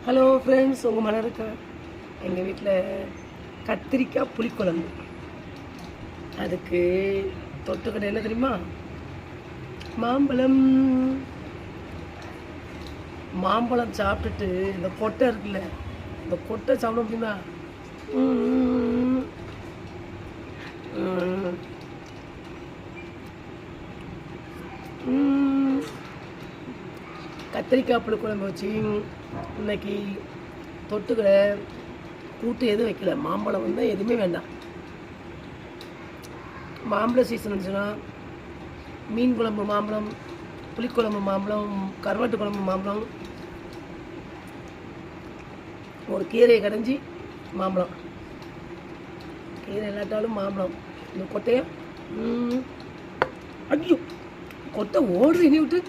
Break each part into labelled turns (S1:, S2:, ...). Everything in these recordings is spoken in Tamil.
S1: ஹலோ ஃப்ரெண்ட்ஸ், உங்கள் மனம் இருக்கா? எங்கள் வீட்டில் கத்திரிக்காய் புளிக்குழம்பு. அதுக்கு தொட்டுக்கடை என்ன தெரியுமா? மாம்பழம். மாம்பழம் சாப்பிட்டுட்டு இந்த கொட்டை இருக்குல்ல, இந்த கொட்டை சாப்பிட முடியுமா? கத்திரிக்காய் புளிக்குழம்பு வச்சு இன்னைக்கு தொட்டுக்கிற கூட்டு எதுவும் வைக்கல. மாம்பழம் வந்து எதுவுமே வேண்டாம். மாம்பழ சீசன் இருந்துச்சுன்னா மீன் குழம்பு மாம்பழம், புளிக்குழம்பு மாம்பழம், கருவாட்டு குழம்பு மாம்பழம், ஒரு கீரையை கடைஞ்சி மாம்பழம், கீரை இல்லாட்டாலும் மாம்பழம். இந்த கொட்டையை ஐயோ கொட்டை ஓடுது, இனி விட்டு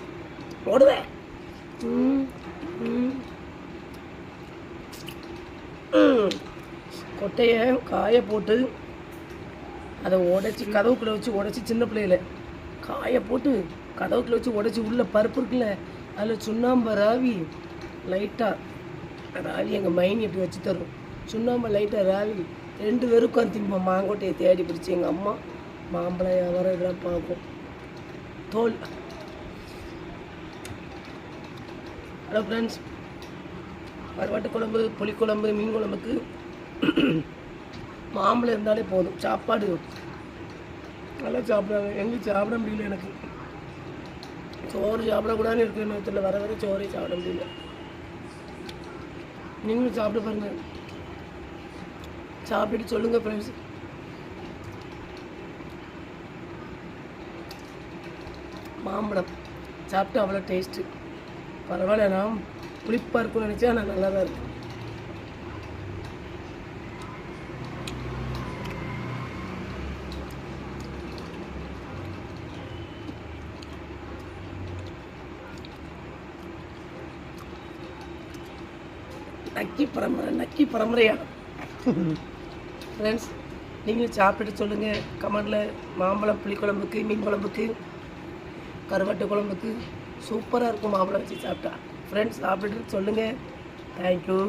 S1: ஓடுவேன். கொட்டையை காய போட்டு அதை உடச்சி கதவுக்குள்ளே வச்சு உடச்சி, சின்ன பிள்ளையில காய போட்டு கதவுக்குள்ளே வச்சு உடச்சி, உள்ள பருப்பு இருக்குல்ல அதில் சுண்ணாம்பு ராவி லைட்டாக ராவி எங்கள் மைனி எப்படி வச்சு தரும். சுண்ணாம்பு லைட்டாக ராவி 2 பேருக்கும் தின்போம். மாங்கொட்டையை தேடி பிடிச்சி எங்கள் அம்மா மாம்பழம் வியாபாரம் இதெல்லாம் பார்க்கும். தோல். ஹலோ ஃப்ரெண்ட்ஸ், கருவாட்டு குழம்பு, புளிக்குழம்பு, மீன் குழம்புக்கு மாம்பழம் இருந்தாலே போதும். சாப்பாடு நல்லா சாப்பிடுவாங்க. எங்களுக்கு சாப்பிட முடியல. எனக்கு சோறு சாப்பிடக்கூடாதுன்னு இருக்கு. நேரத்தில் வர வர சோறே சாப்பிட முடியல. நீங்களும் சாப்பிட பாருங்க. சாப்பிட்டுட்டு சொல்லுங்கள் ஃப்ரெண்ட்ஸ். மாம்பழம் சாப்பிட்டு அவ்வளோ டேஸ்ட்டு. பரவாயில்ல, நான் புளிப்பாக இருக்கும்னு நினச்சா நான் நல்லா தான் இருக்கும். நக்கி பரம்பரையா ஃப்ரெண்ட்ஸ், நீங்களும் சாப்பிட்டுட்டு சொல்லுங்கள் கமெண்டில். மாம்பழம் புளிக்குழம்புக்கு, மீன் குழம்புக்கு, கருவாட்டு குழம்புக்கு சூப்பராக இருக்கும் மாம்பழம் வச்சு சாப்பிட்டா. ஃப்ரெண்ட்ஸ், சாப்பிட்டுட்டு சொல்லுங்கள். தேங்க்யூ.